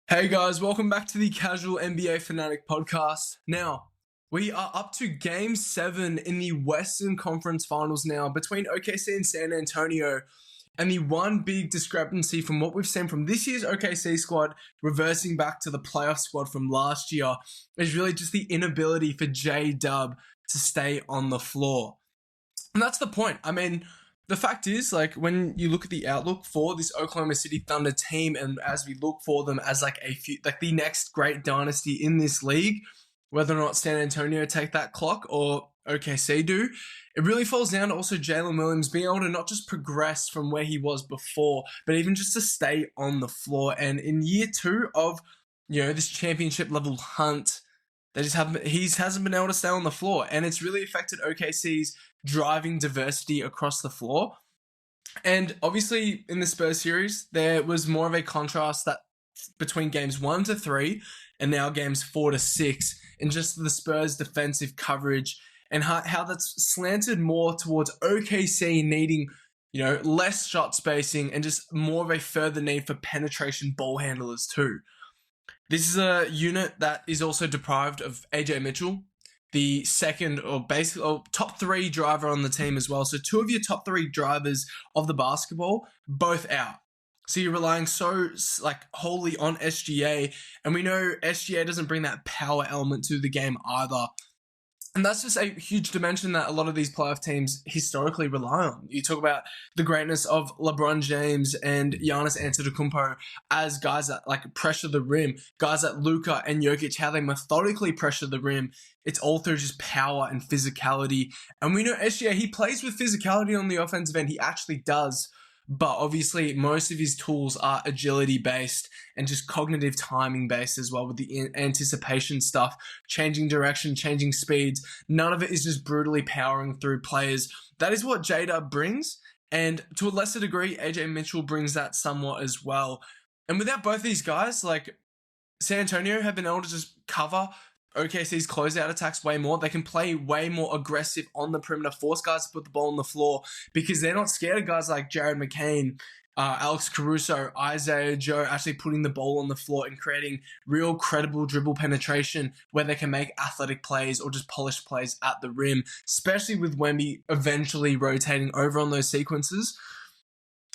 Hey guys, welcome back to the Casual NBA Fanatic podcast. Now, we are up to Game 7 in the Western Conference Finals now between OKC and San Antonio. And the one big discrepancy from what we've seen from this year's OKC squad reversing back to the playoff squad from last year is really just the inability for JDub to stay on the floor. And that's the point. I mean, the fact is, like, when you look at the outlook for this Oklahoma City Thunder team, and as we look for them as like the next great dynasty in this league, whether or not San Antonio take that clock or OKC do, it really falls down to also Jalen Williams being able to not just progress from where he was before, but even just to stay on the floor. And in year 2 of, this championship level hunt, he hasn't been able to stay on the floor, and it's really affected OKC's driving diversity across the floor. And obviously in the Spurs series, there was more of a contrast that between games 1 to 3 and now games 4 to 6 in just the Spurs defensive coverage and how that's slanted more towards OKC needing, less shot spacing and just more of a further need for penetration ball handlers too. This is a unit that is also deprived of Ajay Mitchell, the second or top 3 driver on the team as well. So 2 of your top 3 drivers of the basketball, both out. So you're relying wholly on SGA. And we know SGA doesn't bring that power element to the game either. And that's just a huge dimension that a lot of these playoff teams historically rely on. You talk about the greatness of LeBron James and Giannis Antetokounmpo as guys that pressure the rim, guys like Luka and Jokic, how they methodically pressure the rim. It's all through just power and physicality. And we know SGA, he plays with physicality on the offensive end. He actually does. But obviously, most of his tools are agility-based and just cognitive timing-based as well with the anticipation stuff, changing direction, changing speeds. None of it is just brutally powering through players. That is what JDub brings, and to a lesser degree, Ajay Mitchell brings that somewhat as well. And without both these guys, San Antonio have been able to just cover OKC's closeout attacks way more. They can play way more aggressive on the perimeter, force guys to put the ball on the floor because they're not scared of guys like Jared McCain, Alex Caruso, Isaiah Joe actually putting the ball on the floor and creating real credible dribble penetration where they can make athletic plays or just polished plays at the rim, especially with Wemby eventually rotating over on those sequences.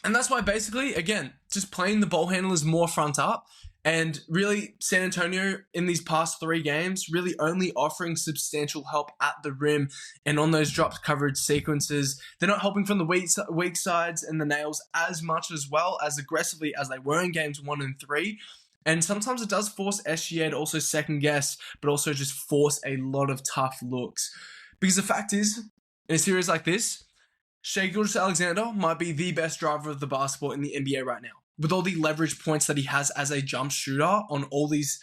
And that's why basically, again, just playing the ball handlers more front up. And really, San Antonio in these past 3 games really only offering substantial help at the rim and on those drop coverage sequences. They're not helping from the weak sides and the nails as much as well as aggressively as they were in games 1 and 3. And sometimes it does force SGA to also second guess, but also just force a lot of tough looks. Because the fact is, in a series like this, Shai Gilgeous-Alexander might be the best driver of the basketball in the NBA right now. With all the leverage points that he has as a jump shooter on all these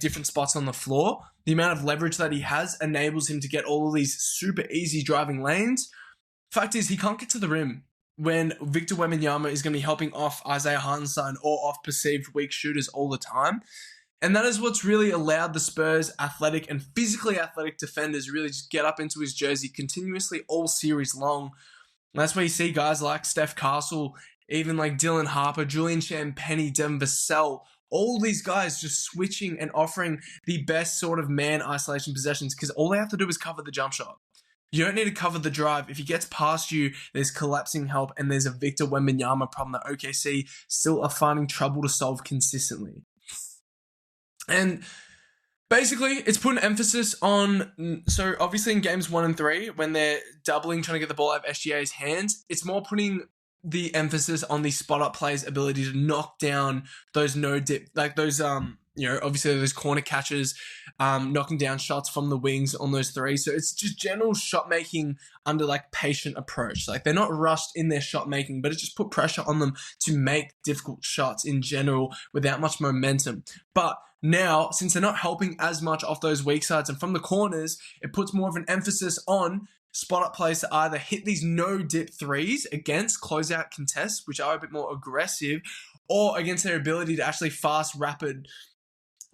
different spots on the floor, the amount of leverage that he has enables him to get all of these super easy driving lanes. Fact is, he can't get to the rim when Victor Wembanyama is going to be helping off Isaiah Hartenstein or off perceived weak shooters all the time. And that is what's really allowed the Spurs' athletic and physically athletic defenders really just get up into his jersey continuously all series long. And that's where you see guys like Steph Castle, even like Dylan Harper, Julian Champagnie, Devin Vassell, all these guys just switching and offering the best sort of man isolation possessions because all they have to do is cover the jump shot. You don't need to cover the drive. If he gets past you, there's collapsing help and there's a Victor Wembanyama problem that OKC still are finding trouble to solve consistently. And basically, it's put an emphasis on, so obviously in games 1 and 3, when they're doubling, trying to get the ball out of SGA's hands, it's more putting the emphasis on the spot-up players' ability to knock down those no-dip, obviously those corner catches, knocking down shots from the wings on those 3. So it's just general shot-making under patient approach. They're not rushed in their shot-making, but it just put pressure on them to make difficult shots in general without much momentum. But now, since they're not helping as much off those weak sides and from the corners, it puts more of an emphasis on spot-up plays to either hit these no-dip threes against closeout contests, which are a bit more aggressive, or against their ability to actually fast, rapid,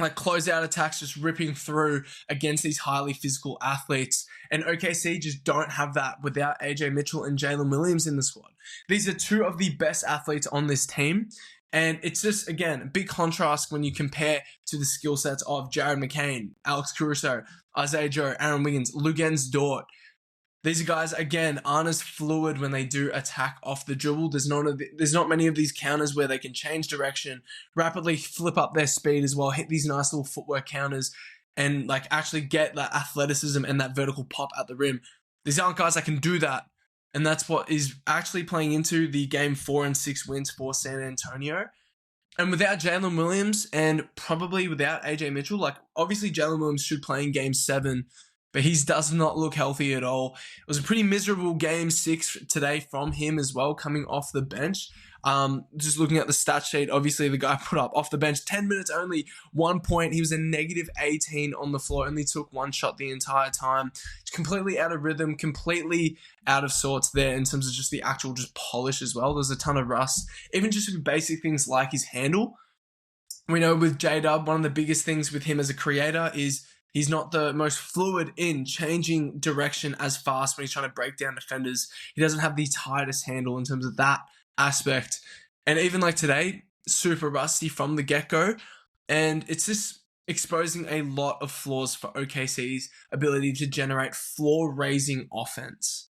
closeout attacks just ripping through against these highly physical athletes. And OKC just don't have that without Ajay Mitchell and Jalen Williams in the squad. These are 2 of the best athletes on this team. And it's just, again, a big contrast when you compare to the skill sets of Jared McCain, Alex Caruso, Isaiah Joe, Aaron Wiggins, Luguentz Dort. These guys, again, aren't as fluid when they do attack off the dribble. There's not many of these counters where they can change direction, rapidly flip up their speed as well, hit these nice little footwork counters, and like actually get that athleticism and that vertical pop at the rim. These aren't guys that can do that. And that's what is actually playing into the game 4 and 6 wins for San Antonio. And without Jalen Williams and probably without Ajay Mitchell, like obviously Jalen Williams should play in game 7, but he does not look healthy at all. It was a pretty miserable game 6 today from him as well, coming off the bench. Just looking at the stat sheet, obviously the guy put up off the bench 10 minutes only, 1 point. He was a negative 18 on the floor, only took 1 shot the entire time. Completely out of rhythm, completely out of sorts there in terms of just the actual just polish as well. There's a ton of rust, even just with basic things like his handle. We know with JDub, one of the biggest things with him as a creator is he's not the most fluid in changing direction as fast when he's trying to break down defenders. He doesn't have the tightest handle in terms of that aspect. And even like today, super rusty from the get-go. And it's just exposing a lot of flaws for OKC's ability to generate floor-raising offense.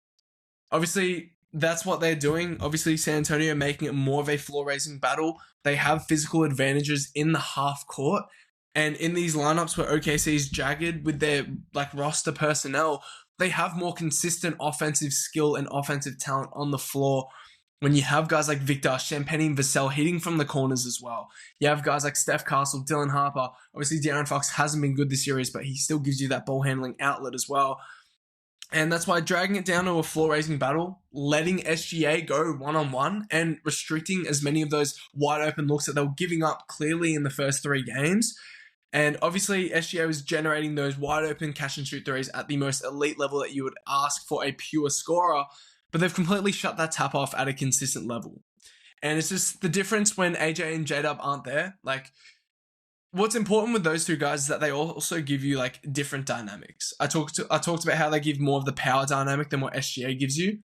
Obviously, that's what they're doing. Obviously, San Antonio making it more of a floor-raising battle. They have physical advantages in the half court. And in these lineups where OKC is jagged with their like roster personnel, they have more consistent offensive skill and offensive talent on the floor. When you have guys like Victor, Champagny, and Vassell hitting from the corners as well. You have guys like Steph Castle, Dylan Harper. Obviously, De'Aaron Fox hasn't been good this series, but he still gives you that ball handling outlet as well. And that's why dragging it down to a floor-raising battle, letting SGA go one-on-one, and restricting as many of those wide-open looks that they were giving up clearly in the first 3 games. And obviously, SGA was generating those wide-open catch-and-shoot threes at the most elite level that you would ask for a pure scorer. But they've completely shut that tap off at a consistent level. And it's just the difference when AJ and JDub aren't there. Like, what's important with those 2 guys is that they also give you like different dynamics. I talked about how they give more of the power dynamic than what SGA gives you.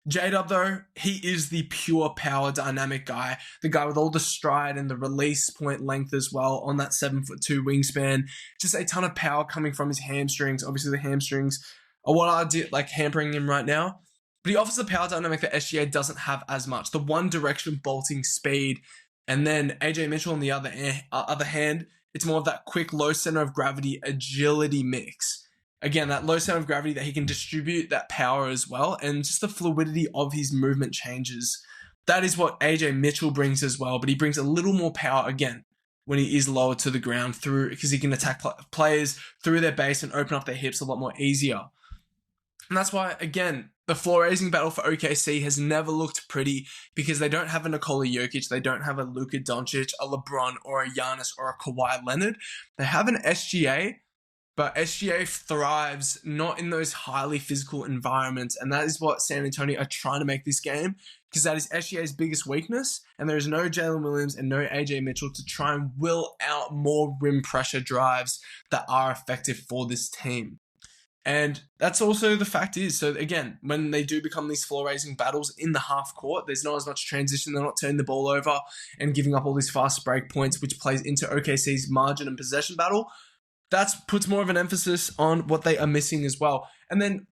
JDub though, he is the pure power dynamic guy. The guy with all the stride and the release point length as well on that 7'2" wingspan. Just a ton of power coming from his hamstrings. Obviously the hamstrings are what are like hampering him right now. But he offers a power dynamic that SGA doesn't have as much. The one direction bolting speed. And then AJ Mitchell on the other hand, it's more of that quick low center of gravity agility mix. Again, that low center of gravity that he can distribute that power as well. And just the fluidity of his movement changes. That is what AJ Mitchell brings as well. But he brings a little more power again when he is lower to the ground because he can attack players through their base and open up their hips a lot more easier. And that's why, again, the floor-raising battle for OKC has never looked pretty because they don't have a Nikola Jokic, they don't have a Luka Doncic, a LeBron, or a Giannis, or a Kawhi Leonard. They have an SGA, but SGA thrives not in those highly physical environments, and that is what San Antonio are trying to make this game because that is SGA's biggest weakness, and there is no Jalen Williams and no AJ Mitchell to try and will out more rim pressure drives that are effective for this team. And that's also the fact is, so again, when they do become these floor-raising battles in the half court, there's not as much transition, they're not turning the ball over and giving up all these fast break points, which plays into OKC's margin and possession battle. That puts more of an emphasis on what they are missing as well. And then,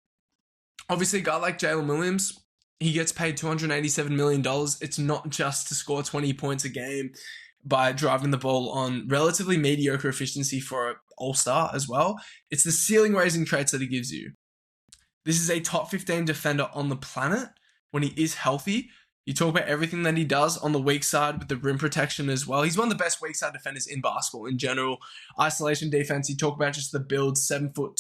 obviously, a guy like Jalen Williams, he gets paid $287 million. It's not just to score 20 points a game by driving the ball on relatively mediocre efficiency for an all-star as well. It's the ceiling-raising traits that he gives you. This is a top 15 defender on the planet when he is healthy. You talk about everything that he does on the weak side with the rim protection as well. He's one of the best weak side defenders in basketball in general. Isolation defense, you talk about just the build, 7'2"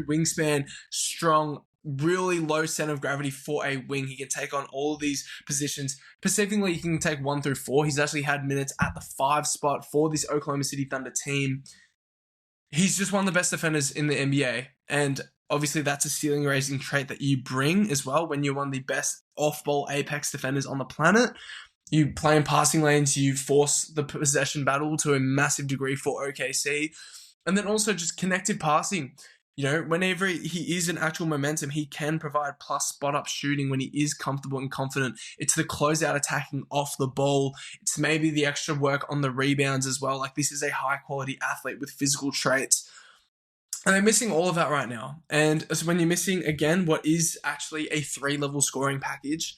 wingspan, strong, really low center of gravity for a wing. He can take on all of these positions. Specifically, he can take 1 through 4. He's actually had minutes at the 5 spot for this Oklahoma City Thunder team. He's just one of the best defenders in the NBA. And obviously, that's a ceiling-raising trait that you bring as well when you're one of the best off-ball apex defenders on the planet. You play in passing lanes, you force the possession battle to a massive degree for OKC. And then also just connected passing. Whenever he is in actual momentum, he can provide plus spot-up shooting when he is comfortable and confident. It's the closeout attacking off the ball. It's maybe the extra work on the rebounds as well. Like, this is a high-quality athlete with physical traits. And they're missing all of that right now. And so when you're missing, again, what is actually a 3-level scoring package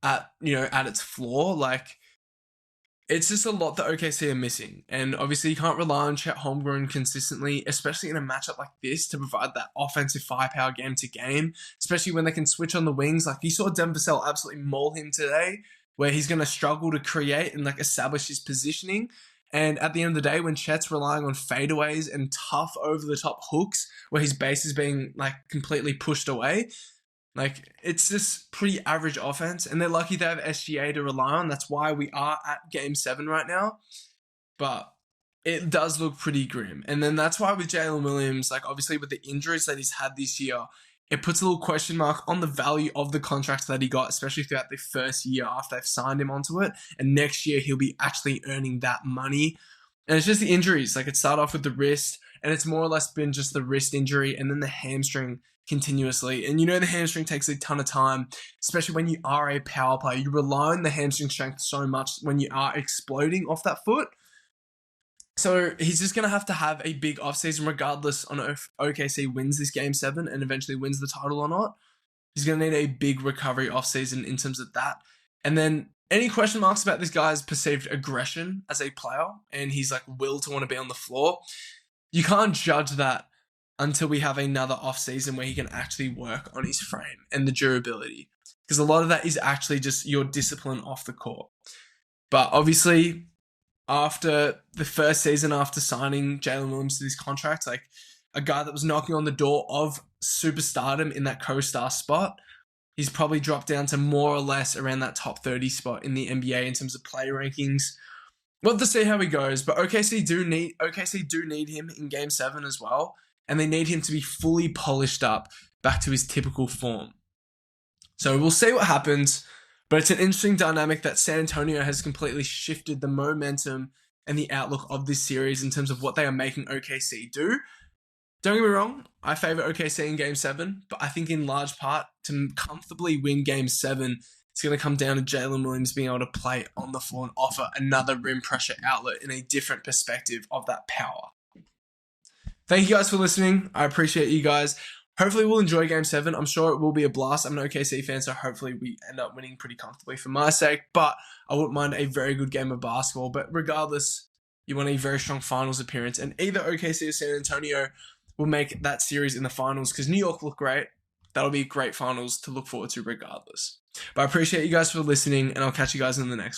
at its floor, like, it's just a lot that OKC are missing. And obviously you can't rely on Chet Holmgren consistently, especially in a matchup like this, to provide that offensive firepower game to game, especially when they can switch on the wings. Like, you saw Denver Vassell absolutely maul him today, where he's going to struggle to create and like establish his positioning. And at the end of the day, when Chet's relying on fadeaways and tough over-the-top hooks, where his base is being like completely pushed away, like, it's just pretty average offense, and they're lucky they have SGA to rely on. That's why we are at Game 7 right now. But it does look pretty grim. And then that's why with Jalen Williams, like, obviously with the injuries that he's had this year, it puts a little question mark on the value of the contract that he got, especially throughout the first year after they've signed him onto it. And next year, he'll be actually earning that money. And it's just the injuries. Like, it started off with the wrist, and it's more or less been just the wrist injury and then the hamstring continuously. And the hamstring takes a ton of time, especially when you are a power player. You rely on the hamstring strength so much when you are exploding off that foot. So he's just going to have a big offseason regardless on if OKC wins this Game 7 and eventually wins the title or not. He's going to need a big recovery offseason in terms of that. And then any question marks about this guy's perceived aggression as a player and his like will to want to be on the floor, you can't judge that until we have another offseason where he can actually work on his frame and the durability. Because a lot of that is actually just your discipline off the court. But obviously, after the first season, after signing Jalen Williams to this contract, like a guy that was knocking on the door of superstardom in that co-star spot, he's probably dropped down to more or less around that top 30 spot in the NBA in terms of player rankings. We'll have to see how he goes, but OKC do need him in Game 7 as well, and they need him to be fully polished up back to his typical form. So we'll see what happens, but it's an interesting dynamic that San Antonio has completely shifted the momentum and the outlook of this series in terms of what they are making OKC do. Don't get me wrong, I favor OKC in Game 7, but I think in large part to comfortably win Game 7, it's going to come down to Jalen Williams being able to play on the floor and offer another rim pressure outlet in a different perspective of that power. Thank you guys for listening. I appreciate you guys. Hopefully we'll enjoy Game 7. I'm sure it will be a blast. I'm an OKC fan, so hopefully we end up winning pretty comfortably for my sake, but I wouldn't mind a very good game of basketball. But regardless, you want a very strong finals appearance, and either OKC or San Antonio will make that series in the finals because New York look great. That'll be great finals to look forward to regardless. But I appreciate you guys for listening, and I'll catch you guys in the next one.